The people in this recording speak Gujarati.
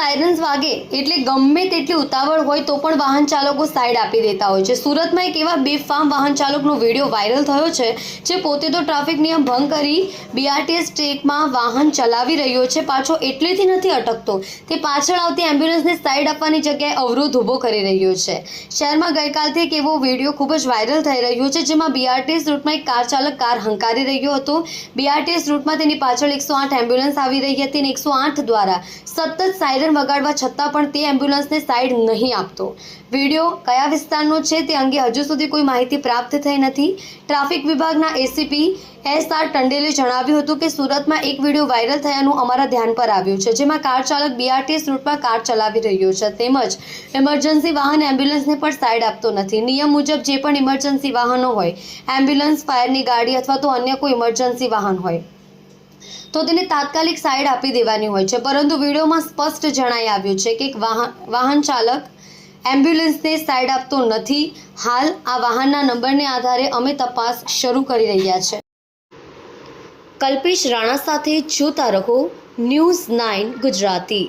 સાયરન્સ વાગે એટલે ગમે તેટલી ઉતાવળ હોય તો પણ વાહન ચાલકો સાઈડ આપી દેતા હોય છે। સુરતમાં એક એવા બેફામ વાહન ચાલકનો વિડીયો વાયરલ થયો છે જે પોતે તો ટ્રાફિક નિયમ ભંગ કરી બીઆરટીએસ ટ્રેકમાં વાહન ચલાવી રહ્યો છે, પાછો એટલેથી નથી અટકતો, તે પાછળ આવતી એમ્બ્યુલન્સને સાઈડ આપવાની જગ્યાએ અવરોધ ઊભો કરી રહ્યો છે। શહેરમાં ગઈકાલથી એક એવો વિડીયો ખૂબ જ વાયરલ થઈ રહ્યો છે જેમાં બીઆરટીએસ રૂટમાં એક કાર ચાલક કાર હંકારી રહ્યો હતો। બીઆરટીએસ રૂટમાં તેની પાછળ 108 એમ્બ્યુલન્સ આવી રહી હતી અને 108 દ્વારા સતત સાયરન વગાડવા છતાં પણ તે એમ્બ્યુલન્સને સાઈડ નહીં આપતો। વિડીયો કયા વિસ્તારનો છે તે અંગે હજુ સુધી કોઈ માહિતી પ્રાપ્ત થઈ નથી। ટ્રાફિક વિભાગના એસીપી એસઆર ટંડેલે જણાવ્યું હતું કે સુરતમાં એક વિડીયો વાયરલ થયાનું અમારા ધ્યાન પર આવ્યું છે જેમાં કાર ચાલક બીઆરટીએસ રૂટમાં કાર ચલાવી રહ્યો છે તેમજ ઇમરજન્સી વાહન એમ્બ્યુલન્સને પણ સાઈડ આપતો નથી। નિયમ મુજબ જે પણ ઇમરજન્સી વાહનો હોય, એમ્બ્યુલન્સ, ફાયરની ગાડી અથવા તો અન્ય કોઈ ઇમરજન્સી વાહન હોય તો તેને તાત્કાલિક સાઈડ આપી દેવાની હોય છે, પરંતુ વિડીયોમાં સ્પષ્ટ જણાઈ આવ્યું છે કે વાહન ચાલક એમ્બ્યુલન્સને સાઈડ આપતો નથી। હાલ આ વાહનના નંબરને આધારે અમે તપાસ શરૂ કરી રહ્યા છે। કલ્પેશ રાણા સાથે જોતા રહો ન્યૂઝ 9 ગુજરાતી।